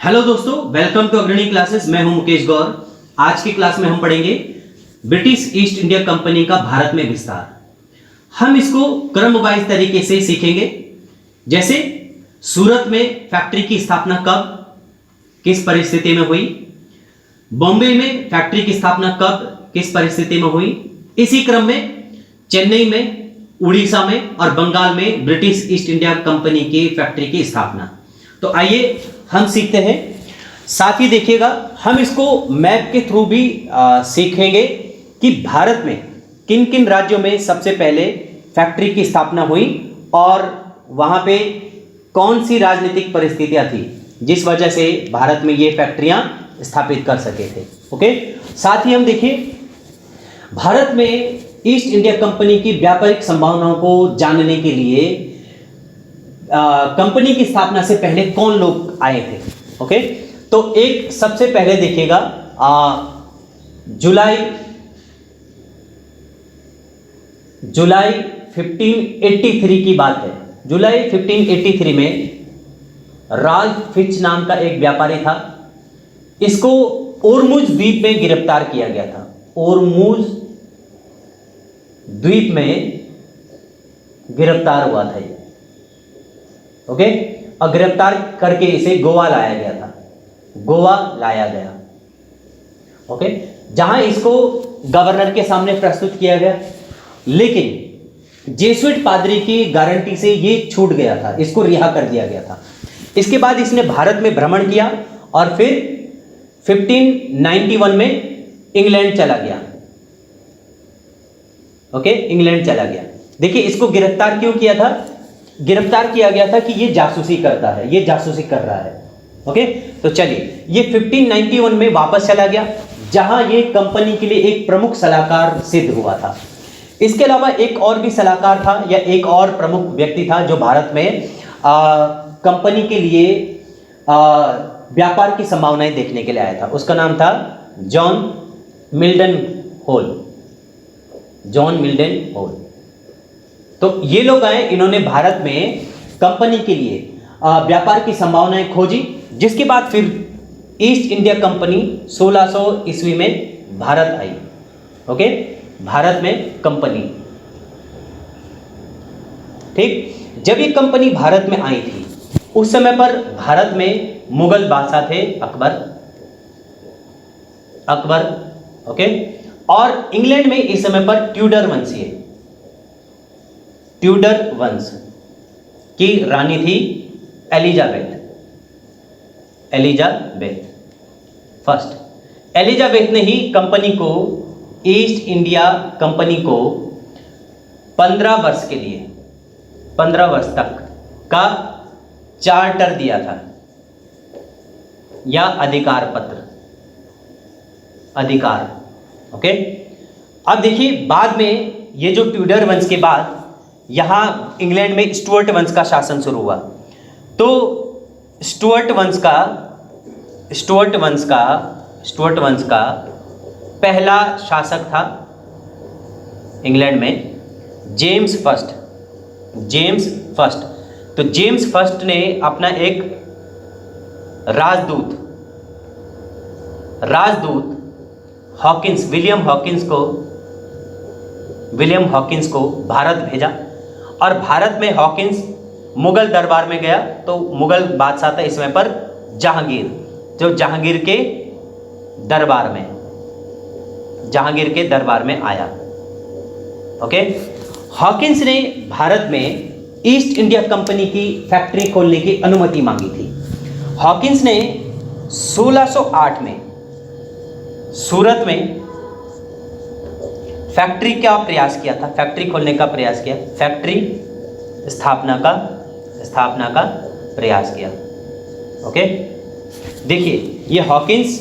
Hello दोस्तों, welcome to अग्रणी classes. मैं हूं मुकेश गौर। आज की क्लास में हम पढ़ेंगे ब्रिटिश ईस्ट इंडिया कंपनी का भारत में विस्तार। हम इसको क्रमवाइज तरीके से सीखेंगे। जैसे सूरत में फैक्ट्री की स्थापना कब, किस परिस्थिति में हुई, बॉम्बे में फैक्ट्री की स्थापना कब, किस परिस्थिति में हुई। इसी क्रम में चेन्नई में, उड़ीसा में और बंगाल में ब्रिटिश ईस्ट इंडिया कंपनी की फैक्ट्री की स्थापना। तो आइए हम सीखते हैं। साथ ही देखिएगा, हम इसको मैप के थ्रू भी सीखेंगे कि भारत में किन किन राज्यों में सबसे पहले फैक्ट्री की स्थापना हुई और वहां पे कौन सी राजनीतिक परिस्थितियां थी जिस वजह से भारत में ये फैक्ट्रियां स्थापित कर सके थे। ओके, साथ ही हम देखिए भारत में ईस्ट इंडिया कंपनी की व्यापारिक संभावनाओं को जानने के लिए कंपनी की स्थापना से पहले कौन लोग आए थे। ओके, तो एक सबसे पहले देखिएगा जुलाई 1583 की बात है। जुलाई 1583 में राल्फ फिच नाम का एक व्यापारी था। इसको ओरमुज द्वीप में गिरफ्तार किया गया था। ओरमुज द्वीप में गिरफ्तार हुआ था। ओके, और गिरफ्तार करके इसे गोवा लाया गया था। गोवा लाया गया। ओके, जहां इसको गवर्नर के सामने प्रस्तुत किया गया, लेकिन जेसुइट पादरी की गारंटी से ये छूट गया था, इसको रिहा कर दिया गया था। इसके बाद इसने भारत में भ्रमण किया और फिर 1591 में इंग्लैंड चला गया। ओके, इंग्लैंड चला गया। देखिए, इसको गिरफ्तार क्यों किया था? गिरफ्तार किया गया था कि ये जासूसी करता है, ये जासूसी कर रहा है। ओके, तो चलिए, ये 1591 में वापस चला गया, जहां ये कंपनी के लिए एक प्रमुख सलाहकार सिद्ध हुआ था। इसके अलावा एक और भी सलाहकार था या एक और प्रमुख व्यक्ति था जो भारत में कंपनी के लिए व्यापार की संभावनाएं देखने के लिए आया था। उसका नाम था John Milton Hall. John Milton Hall. तो ये लोग आए, इन्होंने भारत में कंपनी के लिए व्यापार की संभावनाएं खोजी, जिसके बाद फिर ईस्ट इंडिया कंपनी 1600 ईस्वी में भारत आई। ओके, भारत में कंपनी, ठीक। जब ये कंपनी भारत में आई थी, उस समय पर भारत में मुगल बादशाह थे अकबर। ओके, और इंग्लैंड में इस समय पर ट्यूडर वंशीय, ट्यूडर वंश की रानी थी एलिजाबेथ फर्स्ट। एलिजाबेथ ने ही कंपनी को, ईस्ट इंडिया कंपनी को 15 वर्ष के लिए, 15 वर्ष तक का चार्टर दिया था या अधिकार पत्र, अधिकार। ओके, अब देखिए, बाद में ये जो ट्यूडर वंश के बाद यहाँ इंग्लैंड में स्टुअर्ट वंश का शासन शुरू हुआ। तो स्टुअर्ट वंश का पहला शासक था इंग्लैंड में जेम्स फर्स्ट। तो जेम्स फर्स्ट ने अपना एक राजदूत हॉकिंस, विलियम हॉकिंस को भारत भेजा, और भारत में हॉकिंस मुगल दरबार में गया। तो मुगल बादशाह था इस समय पर जहांगीर, जो जहांगीर के दरबार में आया। ओके, हॉकिंस ने भारत में ईस्ट इंडिया कंपनी की फैक्ट्री खोलने की अनुमति मांगी थी। हॉकिंस ने 1608 में सूरत में फैक्ट्री का प्रयास किया था, फैक्ट्री खोलने का प्रयास किया, फैक्ट्री स्थापना का प्रयास किया। ओके, देखिए, ये हॉकिंस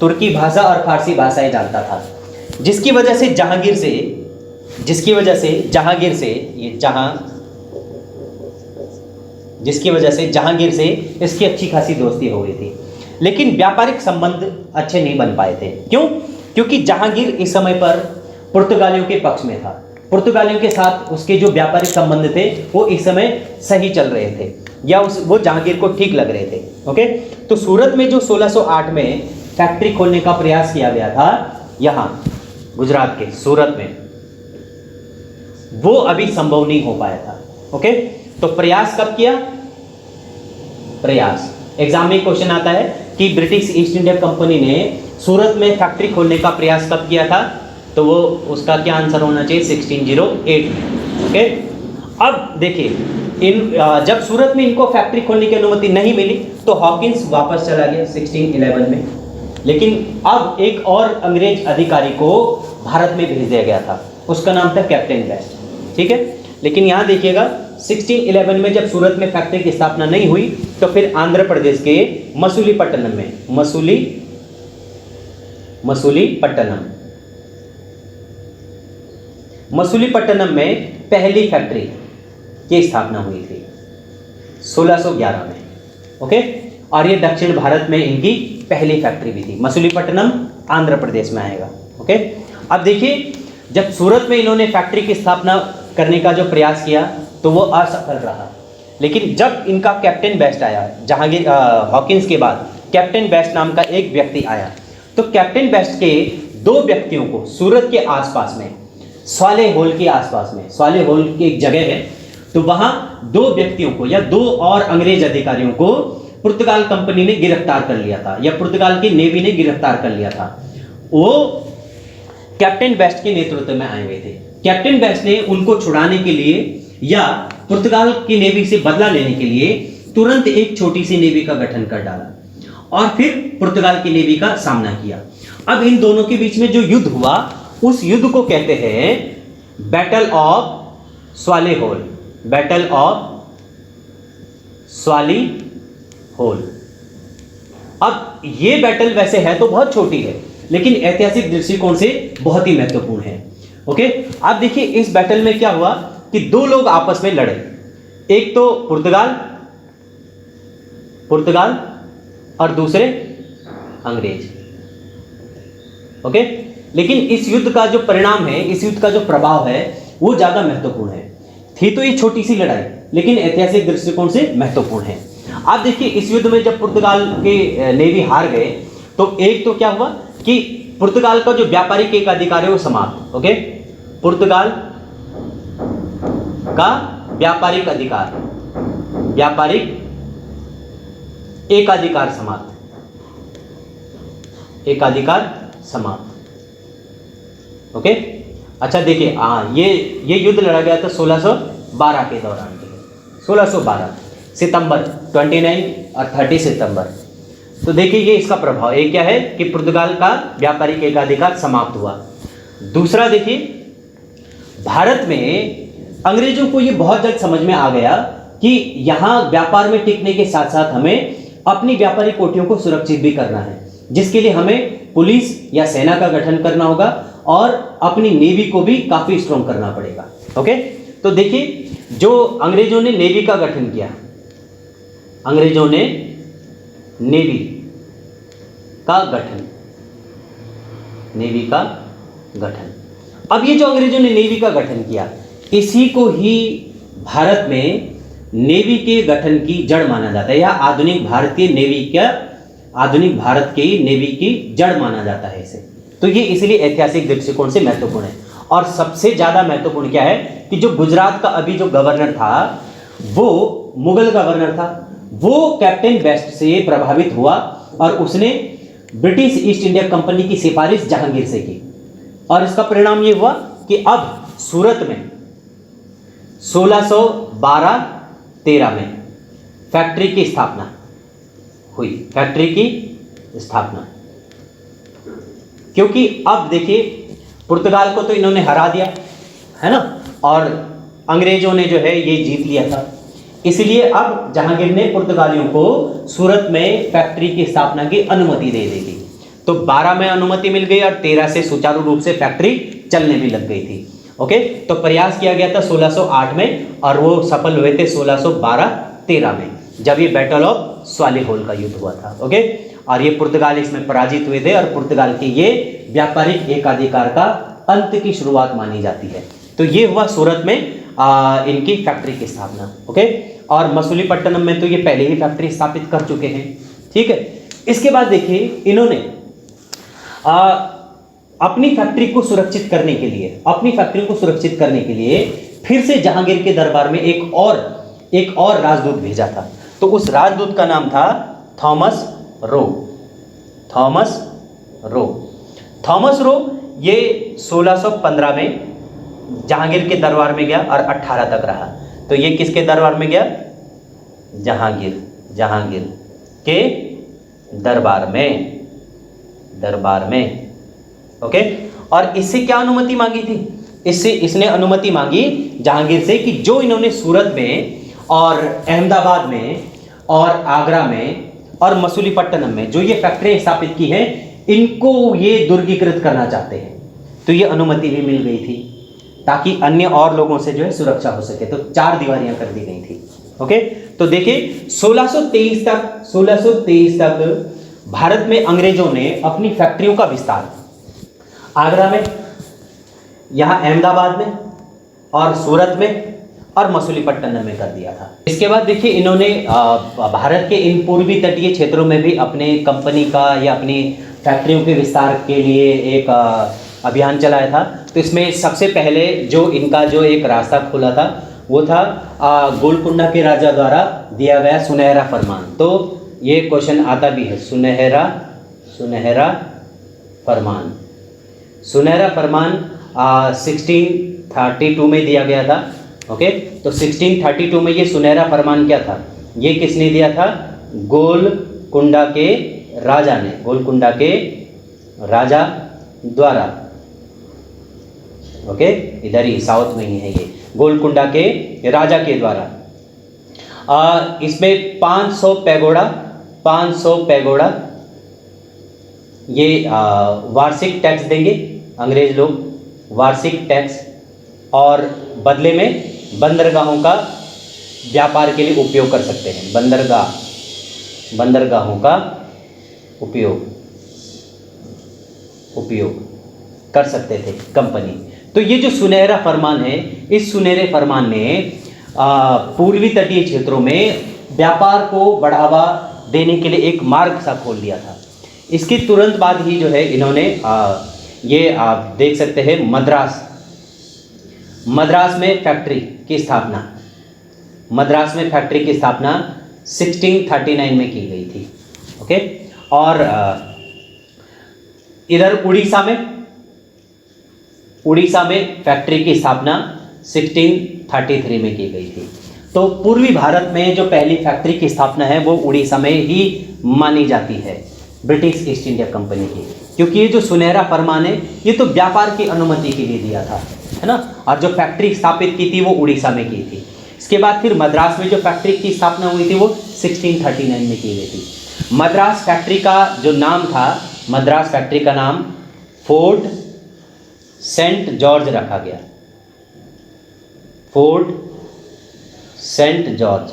तुर्की भाषा और फारसी भाषाएं जानता था, जिसकी वजह से जहांगीर से इसकी अच्छी खासी दोस्ती हो गई थी। लेकिन व्यापारिक संबंध अच्छे नहीं बन पाए थे। क्यों? क्योंकि जहांगीर इस समय पर पुर्तगालियों के पक्ष में था। पुर्तगालियों के साथ उसके जो व्यापारिक संबंध थे वो इस समय सही चल रहे थे। या वो जहांगीर को ठीक लग रहे थे। ओके, तो सूरत में जो 1608 में फैक्ट्री खोलने का प्रयास किया गया था यहां गुजरात के सूरत में, वो अभी संभव नहीं हो पाया था। ओके, तो प्रयास कब किया? प्रयास एग्जाम में क्वेश्चन आता है कि ब्रिटिश ईस्ट इंडिया कंपनी ने सूरत में फैक्ट्री खोलने का प्रयास कब किया था, तो वो उसका क्या आंसर होना चाहिए? 1608 में। ओके, अब देखिए जब सूरत में इनको फैक्ट्री खोलने की अनुमति नहीं मिली तो हॉकिंस वापस चला गया 1611 में, लेकिन अब एक और अंग्रेज अधिकारी को भारत में भेज दिया गया था, उसका नाम था कैप्टन बेस्ट। ठीक है, लेकिन यहाँ देखिएगा 1611 में जब सूरत में फैक्ट्री की स्थापना नहीं हुई तो फिर आंध्र प्रदेश के मसूलीपट्टनम में मसूलीपट्टनम में पहली फैक्ट्री की स्थापना हुई थी 1611 में। ओके, और ये दक्षिण भारत में इनकी पहली फैक्ट्री भी थी। मसूलीपट्टनम आंध्र प्रदेश में आएगा। ओके, अब देखिए जब सूरत में इन्होंने फैक्ट्री की स्थापना करने का जो प्रयास किया तो वो असफल रहा, लेकिन जब इनका कैप्टन बेस्ट आया, जहांगीर हॉकिंस के बाद कैप्टन बेस्ट नाम का एक व्यक्ति आया, तो कैप्टन बेस्ट के 2 व्यक्तियों को सूरत के आसपास में स्वाले होल के आसपास में, स्वाले होल की एक जगह है, तो वहां 2 व्यक्तियों को या 2 और अंग्रेज अधिकारियों को पुर्तगाल कंपनी ने गिरफ्तार कर लिया था, या पुर्तगाल की नेवी ने गिरफ्तार कर लिया था। वो कैप्टन बेस्ट के नेतृत्व में आए हुए थे। कैप्टन बेस्ट ने उनको छुड़ाने के लिए या पुर्तगाल की नेवी से बदला लेने के लिए तुरंत एक छोटी सी नेवी का गठन कर डाला और फिर पुर्तगाल की नेवी का सामना किया। अब इन दोनों के बीच में जो युद्ध हुआ उस युद्ध को कहते हैं battle of Swally hole, battle of Swally hole. अब ये बैटल वैसे है तो बहुत छोटी है, लेकिन ऐतिहासिक दृष्टिकोण से बहुत ही महत्वपूर्ण है। ओके, अब देखिए इस बैटल में क्या हुआ कि 2 लोग आपस में लड़े, एक तो पुर्तगाल और दूसरे अंग्रेज। ओके, लेकिन इस युद्ध का जो परिणाम है, इस युद्ध का जो प्रभाव है वो ज्यादा महत्वपूर्ण है। थी तो ये छोटी सी लड़ाई, लेकिन ऐतिहासिक दृष्टिकोण से महत्वपूर्ण है। आप देखिए इस युद्ध में जब पुर्तगाल के नेवी हार गए तो एक तो क्या हुआ कि पुर्तगाल का जो व्यापारिक एक अधिकार है वो समाप्त। ओके, पुर्तगाल का व्यापारिक एकाधिकार समाप्त। ओके, अच्छा देखिए ये युद्ध लड़ा गया था 1612 के दौरान, 1612 सितंबर 29 और 30 सितंबर। तो देखिए ये इसका प्रभाव एक क्या है कि पुर्तगाल का व्यापारिक एकाधिकार समाप्त हुआ। दूसरा देखिए भारत में अंग्रेजों को ये बहुत जल्द समझ में आ गया कि यहाँ व्यापार में टिकने के साथ साथ हमें अपनी व्यापारिक कोठियों को सुरक्षित भी करना है, जिसके लिए हमें पुलिस या सेना का गठन करना होगा और अपनी नेवी को भी काफी स्ट्रॉन्ग करना पड़ेगा। ओके, तो देखिए जो अंग्रेजों ने नेवी का गठन किया, अंग्रेजों ने नेवी का गठन। अब ये जो अंग्रेजों ने नेवी का गठन किया, इसी को ही भारत में नेवी के गठन की जड़ माना जाता है, या आधुनिक भारत की नेवी की जड़ माना जाता है इसे। तो ये इसलिए ऐतिहासिक दृष्टिकोण से महत्वपूर्ण है। और सबसे ज्यादा महत्वपूर्ण क्या है कि जो गुजरात का अभी जो गवर्नर था वो मुगल गवर्नर था, वो कैप्टन बेस्ट से प्रभावित हुआ और उसने ब्रिटिश ईस्ट इंडिया कंपनी की सिफारिश जहांगीर से की, और इसका परिणाम ये हुआ कि अब सूरत में 1612-13 में फैक्ट्री की स्थापना हुई, क्योंकि अब देखिए पुर्तगाल को तो इन्होंने हरा दिया है ना, और अंग्रेजों ने जो है ये जीत लिया था, इसलिए अब जहांगीर ने पुर्तगालियों को सूरत में फैक्ट्री की स्थापना की अनुमति दे दी थी। तो 12 में अनुमति मिल गई और 13 से सुचारू रूप से फैक्ट्री चलने भी लग गई थी। ओके, तो प्रयास किया गया था 1608 में और वो सफल हुए थे 1612-13 में, जब ये बैटल ऑफ स्वाले होल का युद्ध हुआ था। ओके, और ये पुर्तगाल इसमें पराजित हुए थे और पुर्तगाल के ये व्यापारिक एकाधिकार का अंत की शुरुआत मानी जाती है। तो ये हुआ सूरत में इनकी फैक्ट्री की स्थापना। ओके, और मसूलीपट्टनम में तो ये पहले ही फैक्ट्री स्थापित कर चुके हैं। ठीक है, इसके बाद देखिए इन्होंने अपनी फैक्ट्री को सुरक्षित करने के लिए फिर से जहांगीर के दरबार में एक और राजदूत भेजा था। तो उस राजदूत का नाम था थॉमस रो। ये 1615 में जहांगीर के दरबार में गया और 18 तक रहा। तो ये किसके दरबार में गया? जहांगीर के दरबार में। ओके, और इससे क्या अनुमति मांगी थी? इसने अनुमति मांगी जहांगीर से कि जो इन्होंने सूरत में और अहमदाबाद में और आगरा में और मसूलीपट्टनम में जो ये फैक्ट्री स्थापित की है, इनको ये दुर्गीकृत करना चाहते हैं। तो ये अनुमति भी मिल गई थी ताकि अन्य और लोगों से जो है सुरक्षा हो सके। तो 4 दीवारियां कर दी गई थी। ओके, तो देखिए 1623 तक भारत में अंग्रेजों ने अपनी फैक्ट्रियों का विस्तार आगरा में, यहाँ अहमदाबाद में और सूरत में और मसूलीपट्टनम में कर दिया था। इसके बाद देखिए इन्होंने भारत के इन पूर्वी तटीय क्षेत्रों में भी अपने कंपनी का या अपनी फैक्ट्रियों के विस्तार के लिए एक अभियान चलाया था। तो इसमें सबसे पहले जो इनका जो एक रास्ता खुला था वो था गोलकुंडा के राजा द्वारा दिया गया सुनहरा फरमान। तो ये क्वेश्चन आता भी है, सुनहरा फरमान 1632 में दिया गया था। ओके, तो 1632 में ये सुनहरा फरमान क्या था? ये किसने दिया था? गोलकुंडा के राजा द्वारा। ओके, इधर ही साउथ में ही है ये, गोलकुंडा के राजा के द्वारा। इसमें 500 पैगोडा ये वार्षिक टैक्स देंगे अंग्रेज लोग, वार्षिक टैक्स, और बदले में बंदरगाहों का व्यापार के लिए उपयोग कर सकते हैं। बंदरगाहों का उपयोग कर सकते थे कंपनी। तो ये जो सुनहरा फरमान है, इस सुनहरे फरमान ने पूर्वी तटीय क्षेत्रों में व्यापार को बढ़ावा देने के लिए एक मार्ग सा खोल दिया था। इसके तुरंत बाद ही जो है इन्होंने ये आप देख सकते हैं मद्रास में फैक्ट्री की स्थापना 1639 में की गई थी। ओके, और इधर उड़ीसा में फैक्ट्री की स्थापना 1633 में की गई थी। तो पूर्वी भारत में जो पहली फैक्ट्री की स्थापना है वो उड़ीसा में ही मानी जाती है ब्रिटिश ईस्ट इंडिया कंपनी की, क्योंकि ये जो सुनहरा फरमान है ये तो व्यापार की अनुमति के लिए दिया था, है ना। और जो फैक्ट्री स्थापित की थी वो उड़ीसा में की थी। इसके बाद फिर मद्रास में जो फैक्ट्री की स्थापना हुई थी वो 1639 में की गई थी। मद्रास फैक्ट्री का जो नाम था, मद्रास फैक्ट्री का नाम फोर्ट सेंट जॉर्ज रखा गया। फोर्ट सेंट जॉर्ज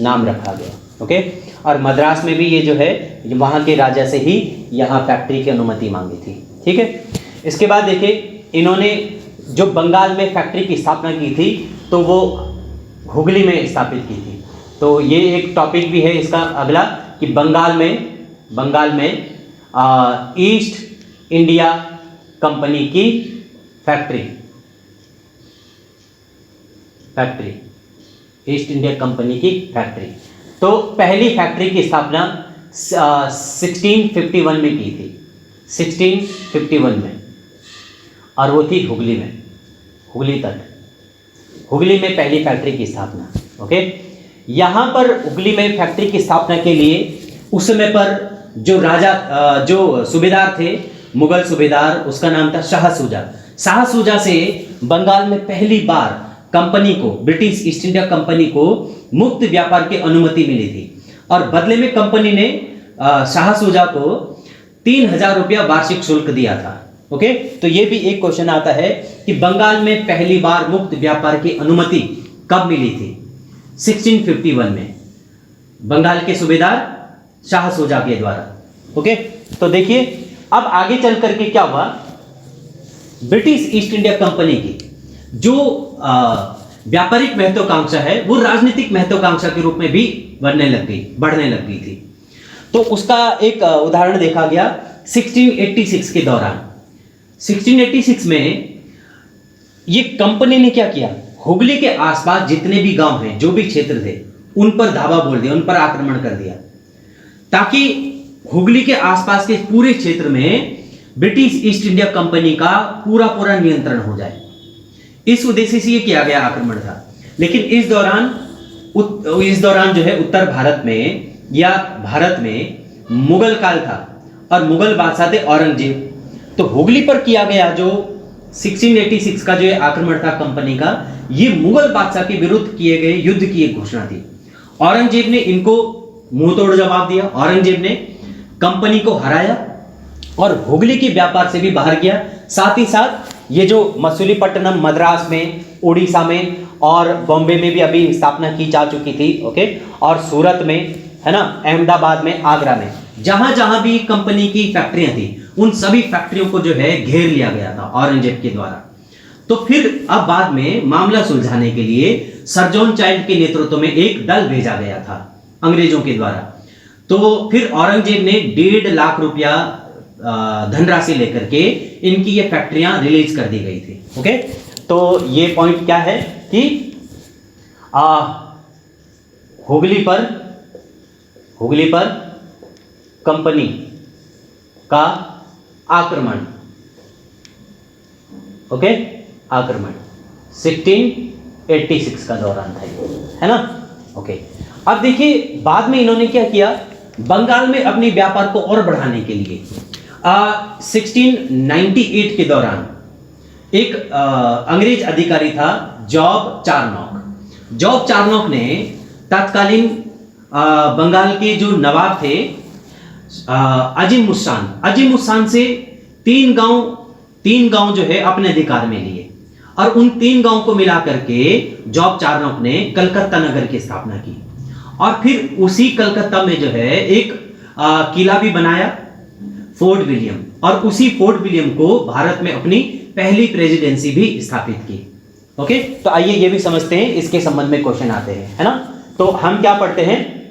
नाम रखा गया। ओके, और मद्रास में भी ये जो है वहाँ के राजा से ही यहाँ फैक्ट्री की अनुमति मांगी थी। ठीक है, इसके बाद देखिए इन्होंने जो बंगाल में फैक्ट्री की स्थापना की थी तो वो हुगली में स्थापित की थी। तो ये एक टॉपिक भी है इसका अगला कि बंगाल में ईस्ट इंडिया कंपनी की फैक्ट्री ईस्ट इंडिया कंपनी की फैक्ट्री। तो पहली फैक्ट्री की स्थापना 1651 में की थी, 1651 में, और वो थी हुगली में पहली फैक्ट्री की स्थापना। ओके, यहाँ पर हुगली में फैक्ट्री की स्थापना के लिए उस समय पर जो राजा जो सूबेदार थे, मुगल सूबेदार, उसका नाम था शाह सूजा से बंगाल में पहली बार कंपनी को, ब्रिटिश ईस्ट इंडिया कंपनी को मुक्त व्यापार की अनुमति मिली थी। और बदले में कंपनी ने शाह सूजा को 3000 रुपया वार्षिक शुल्क दिया था। ओके, तो ये भी एक क्वेश्चन आता है कि बंगाल में पहली बार मुक्त व्यापार की अनुमति कब मिली थी? 1651 में बंगाल के सूबेदार शाह सूजा के द्वारा। ओके, तो देखिए अब आगे चल करके क्या हुआ, ब्रिटिश ईस्ट इंडिया कंपनी की व्यापारिक महत्वाकांक्षा है वो राजनीतिक महत्वाकांक्षा के रूप में भी बढ़ने लग गई थी। तो उसका एक उदाहरण देखा गया 1686 के दौरान। 1686 में ये कंपनी ने क्या किया, हुगली के आसपास जितने भी गांव हैं, जो भी क्षेत्र थे, उन पर धावा बोल दिया, उन पर आक्रमण कर दिया, ताकि हुगली के आसपास के पूरे क्षेत्र में ब्रिटिश ईस्ट इंडिया कंपनी का पूरा नियंत्रण हो जाए। इस उद्देश्य से ये किया गया आक्रमण था। लेकिन इस दौरान जो है उत्तर भारत में या भारत में मुगल काल था और मुगल बादशाह थे औरंगजेब। तो हुगली पर किया गया जो 1686 का जो आक्रमण था कंपनी का, ये मुगल बादशाह के विरुद्ध किए गए युद्ध की एक घोषणा थी। औरंगजेब ने इनको मुंह तोड़ जवाब दिया। औरंगजेब ने कंपनी को हराया और हुगली के व्यापार से भी बाहर गया। साथ ही साथ ये जो मसूलीपट्टनम, मद्रास में, उड़ीसा में और बॉम्बे में भी अभी स्थापना की जा चुकी थी, ओके, और सूरत में, है ना, अहमदाबाद में, आगरा में, जहां जहां भी कंपनी की फैक्ट्रियां थी, उन सभी फैक्ट्रियों को जो है घेर लिया गया था औरंगजेब के द्वारा। तो फिर अब बाद में मामला सुलझाने के लिए सर जॉन चाइल्ड के नेतृत्व में एक दल भेजा गया था अंग्रेजों के द्वारा। तो फिर औरंगजेब ने 1.5 लाख रुपया धनराशि लेकर के इनकी ये फैक्ट्रियां रिलीज कर दी गई थी। ओके, तो ये पॉइंट क्या है कि हुगली पर कंपनी का आक्रमण, ओके, आक्रमण 1686 का दौरान था, है ना। ओके, अब देखिए बाद में इन्होंने क्या किया, बंगाल में अपने व्यापार को और बढ़ाने के लिए 1698 के दौरान एक अंग्रेज अधिकारी था जॉब चार्नॉक ने तत्कालीन बंगाल के जो नवाब थे अजीम मुस्तान से तीन गांव जो है अपने अधिकार में लिए, और उन 3 गांव को मिला करके जॉब चार्नॉक ने कलकत्ता नगर की स्थापना की। और फिर उसी कलकत्ता में जो है एक किला भी बनाया, फोर्ट विलियम, और उसी फोर्ट विलियम को भारत में अपनी पहली प्रेसिडेंसी भी स्थापित की। ओके, तो आइए ये भी समझते हैं, इसके संबंध में क्वेश्चन आते हैं, है ना। तो हम क्या पढ़ते हैं,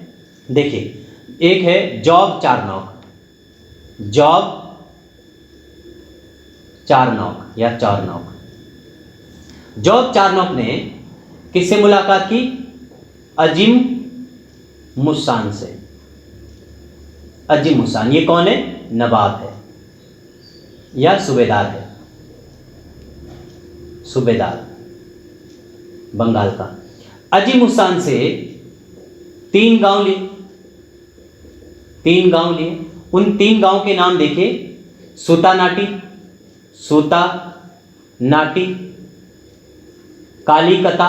देखिए, एक है जॉब चार्नॉक या चार्नॉक। जॉब चार्नॉक ने किससे मुलाकात की, अजीम मुस्तान से। अजीम मुस्तान ये कौन है, नवाब है या सूबेदार है, सूबेदार बंगाल का। अजीम मुस्तान से 3 गांव लिए। उन 3 गांव के नाम देखिए, सूता नाटी, कालीकता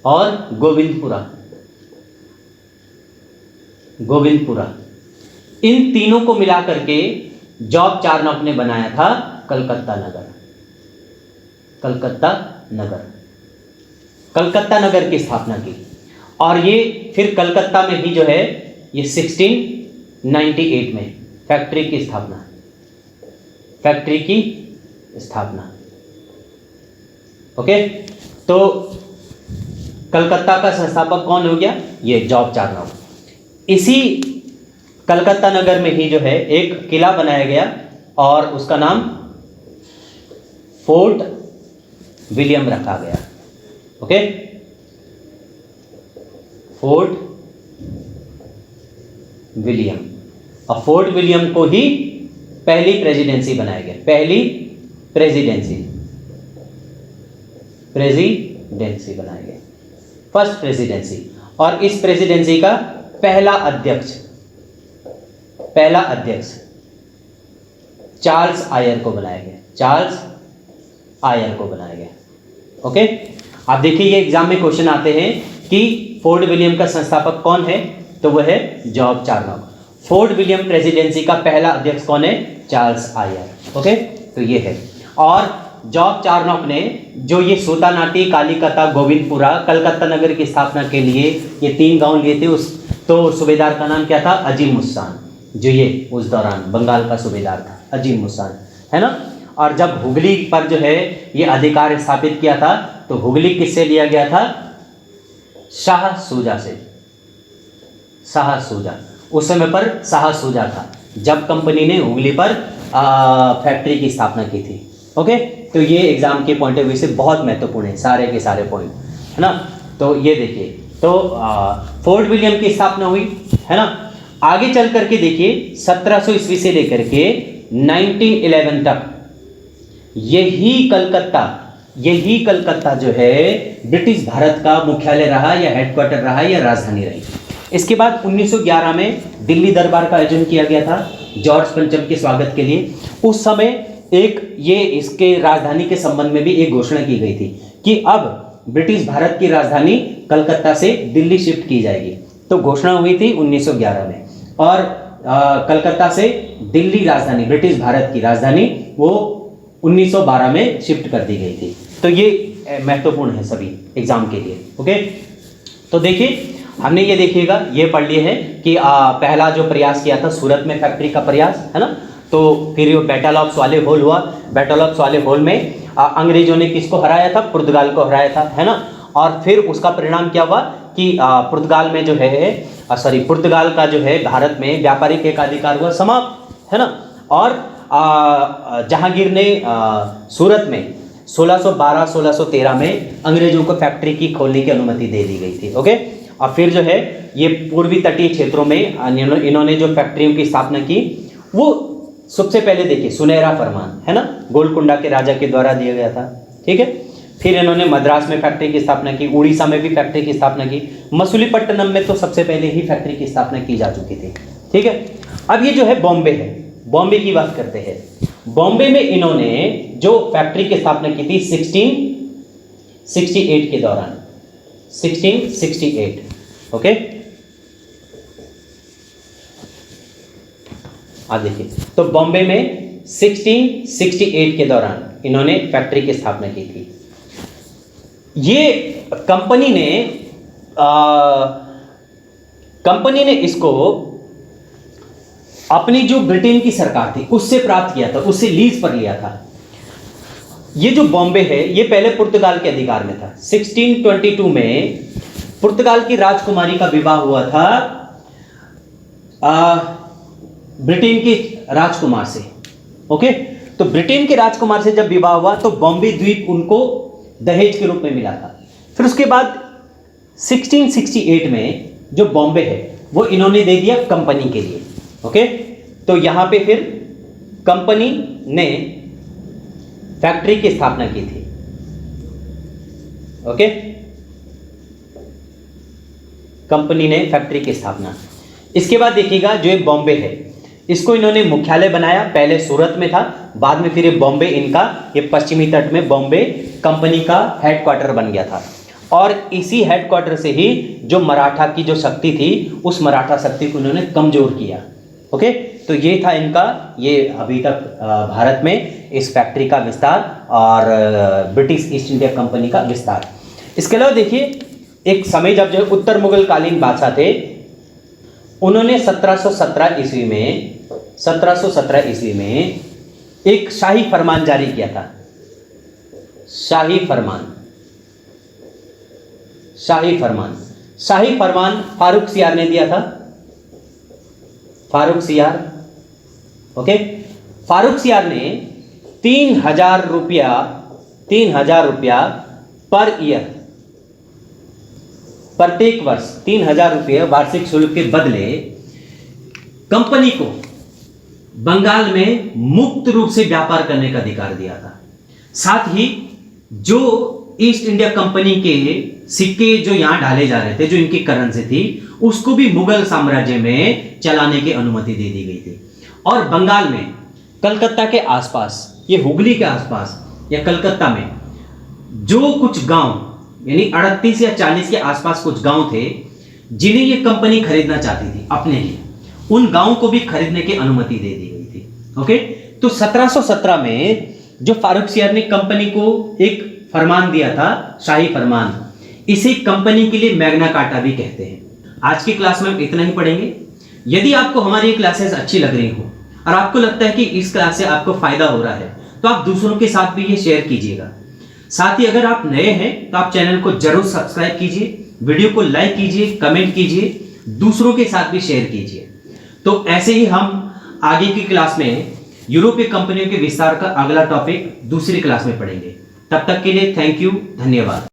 और गोविंदपुरा। इन तीनों को मिलाकर के जॉब चार्नॉक ने बनाया था कलकत्ता नगर की स्थापना की। और ये फिर कलकत्ता में ही जो है ये 1698 में फैक्ट्री की स्थापना। ओके, तो कलकत्ता का संस्थापक कौन हो गया, ये जॉब चार्नॉक। इसी कलकत्ता नगर में ही जो है एक किला बनाया गया और उसका नाम फोर्ट विलियम रखा गया। ओके, फोर्ट विलियम, और फोर्ट विलियम को ही पहली प्रेसिडेंसी बनाया गया, प्रेसिडेंसी बनाया गया, फर्स्ट प्रेसिडेंसी। और इस प्रेसिडेंसी का पहला अध्यक्ष चार्ल्स आयर को बनाया गया। ओके, आप देखिए ये एग्जाम में क्वेश्चन आते हैं कि फोर्ट विलियम का संस्थापक कौन है, तो वह है job Charnock. Fort William presidency का पहला अध्यक्ष कौन है, चार्ल्स आयर। ओके, तो ये है। और जॉब चार्नॉक ने जो ये सूतानाटी, कालीकता, गोविंदपुरा, कलकत्ता नगर की स्थापना के लिए ये 3 गांव लिए थे, तो सूबेदार का नाम क्या था, अजीम मुस्तान, जो ये उस दौरान बंगाल का सूबेदार था, अजीम मुस्तान, है ना। और जब हुगली पर जो है ये अधिकार स्थापित किया था तो हुगली किससे लिया गया था? शाह सूजा से। शाह सूजा, उस समय पर शाह सूजा था जब कंपनी ने हुगली पर फैक्ट्री की स्थापना की थी। ओके, तो ये एग्जाम के पॉइंट ऑफ व्यू से बहुत महत्वपूर्ण है, सारे के सारे पॉइंट, है ना। तो ये देखिए, तो फोर्ट विलियम की स्थापना हुई, है ना। आगे चल करके देखिए 1700 ईस्वी से लेकर के 1911 तक यही कलकत्ता जो है ब्रिटिश भारत का मुख्यालय रहा या हेडक्वार्टर रहा या राजधानी रही। इसके बाद 1911 में दिल्ली दरबार का आयोजन किया गया था जॉर्ज पंचम के स्वागत के लिए। उस समय इसके राजधानी के संबंध में भी एक घोषणा की गई थी कि अब ब्रिटिश भारत की राजधानी कलकत्ता से दिल्ली शिफ्ट की जाएगी। तो घोषणा हुई थी 1911 में, और कलकत्ता से दिल्ली राजधानी, ब्रिटिश भारत की राजधानी, वो 1912 में शिफ्ट कर दी गई थी। तो ये महत्वपूर्ण है सभी एग्जाम के लिए। ओके, तो देखिए हमने ये देखिएगा, ये पढ़ लिए है कि पहला जो प्रयास किया था सूरत में फैक्ट्री का प्रयास, है ना। तो फिर ये बैटल ऑफ स्वाले होल हुआ। बैटल ऑफ स्वाले होल में अंग्रेजों ने किसको हराया था? पुर्तगाल को हराया था, है ना। और फिर उसका परिणाम क्या हुआ कि पुर्तगाल में जो है पुर्तगाल का जो है भारत में व्यापारिक एकाधिकार हुआ समाप्त, है ना। और जहांगीर ने सूरत में 1612-1613 में अंग्रेजों को फैक्ट्री की खोलने की अनुमति दे दी गई थी। ओके, और फिर जो है ये पूर्वी तटीय क्षेत्रों में इन्होंने जो फैक्ट्रियों की स्थापना की, वो सबसे पहले देखिए सुनहरा फरमान, है ना, गोलकुंडा के राजा के द्वारा दिया गया था। ठीक है, फिर इन्होंने मद्रास में फैक्ट्री की स्थापना की, उड़ीसा में भी फैक्ट्री की स्थापना की, मसूलीपट्टनम में तो सबसे पहले ही फैक्ट्री की स्थापना की जा चुकी थी। ठीक है, अब ये जो है बॉम्बे है, बॉम्बे की बात करते हैं। बॉम्बे में इन्होंने जो फैक्ट्री की स्थापना की थी 1668 के दौरान, 1668। ओके, आप देखिए, तो बॉम्बे में 1668 के दौरान इन्होंने फैक्ट्री की स्थापना की थी। ये कंपनी ने इसको अपनी जो ब्रिटेन की सरकार थी उससे प्राप्त किया था, उससे लीज पर लिया था। ये जो बॉम्बे है ये पहले पुर्तगाल के अधिकार में था। 1622 में पुर्तगाल की राजकुमारी का विवाह हुआ था ब्रिटेन के राजकुमार से। ओके, तो ब्रिटेन के राजकुमार से जब विवाह हुआ तो बॉम्बे द्वीप उनको दहेज के रूप में मिला था। फिर उसके बाद 1668 में जो बॉम्बे है वो इन्होंने दे दिया कंपनी के लिए। ओके, तो यहां पे फिर कंपनी ने फैक्ट्री की स्थापना की थी। ओके, कंपनी ने फैक्ट्री की स्थापना। इसके बाद देखिएगा जो एक बॉम्बे है इसको इन्होंने मुख्यालय बनाया, पहले सूरत में था, बाद में फिर ये बॉम्बे इनका ये पश्चिमी तट में बॉम्बे कंपनी का हेडक्वार्टर बन गया था। और इसी हेडक्वार्टर से ही जो मराठा की जो शक्ति थी उस मराठा शक्ति को इन्होंने कमजोर किया। ओके, तो ये था इनका, ये अभी तक भारत में इस फैक्ट्री का विस्तार और ब्रिटिश ईस्ट इंडिया कंपनी का विस्तार। इसके अलावा देखिए एक समय जब जो उत्तर मुगल कालीन बादशाह थे उन्होंने 1717 ईस्वी में एक शाही फरमान जारी किया था। शाही फरमान फारूक सियार ने दिया था। फारूक सियार, ओके, फारूक सियार ने 3000 रुपया पर ईयर, प्रत्येक वर्ष 3000 रुपये वार्षिक शुल्क के बदले कंपनी को बंगाल में मुक्त रूप से व्यापार करने का अधिकार दिया था। साथ ही जो ईस्ट इंडिया कंपनी के सिक्के जो यहां डाले जा रहे थे, जो इनकी करेंसी थी, उसको भी मुगल साम्राज्य में चलाने की अनुमति दे दी गई थी। और बंगाल में कलकत्ता के आसपास, ये हुगली के आसपास या कलकत्ता में जो कुछ गांव यानी 38 या 40 के आसपास कुछ गांव थे जिन्हें ये कंपनी खरीदना चाहती थी अपने लिए, उन गांवों को भी खरीदने की अनुमति दे दी गई थी। ओके, तो 1717 में जो फारूक सियार ने कंपनी को एक फरमान दिया था, शाही फरमान, इसे कंपनी के लिए मैग्ना कार्टा भी कहते हैं। आज की क्लास में हम इतना ही पढ़ेंगे। यदि आपको हमारी क्लासेस अच्छी लग रही हो और आपको लगता है कि इस क्लास से आपको फायदा हो रहा है तो आप दूसरों के साथ भी ये शेयर कीजिएगा। साथ ही अगर आप नए हैं तो आप चैनल को जरूर सब्सक्राइब कीजिए, वीडियो को लाइक कीजिए, कमेंट कीजिए, दूसरों के साथ भी शेयर कीजिए। तो ऐसे ही हम आगे की क्लास में यूरोपीय कंपनियों के विस्तार का अगला टॉपिक दूसरी क्लास में पढ़ेंगे। तब तक के लिए थैंक यू, धन्यवाद।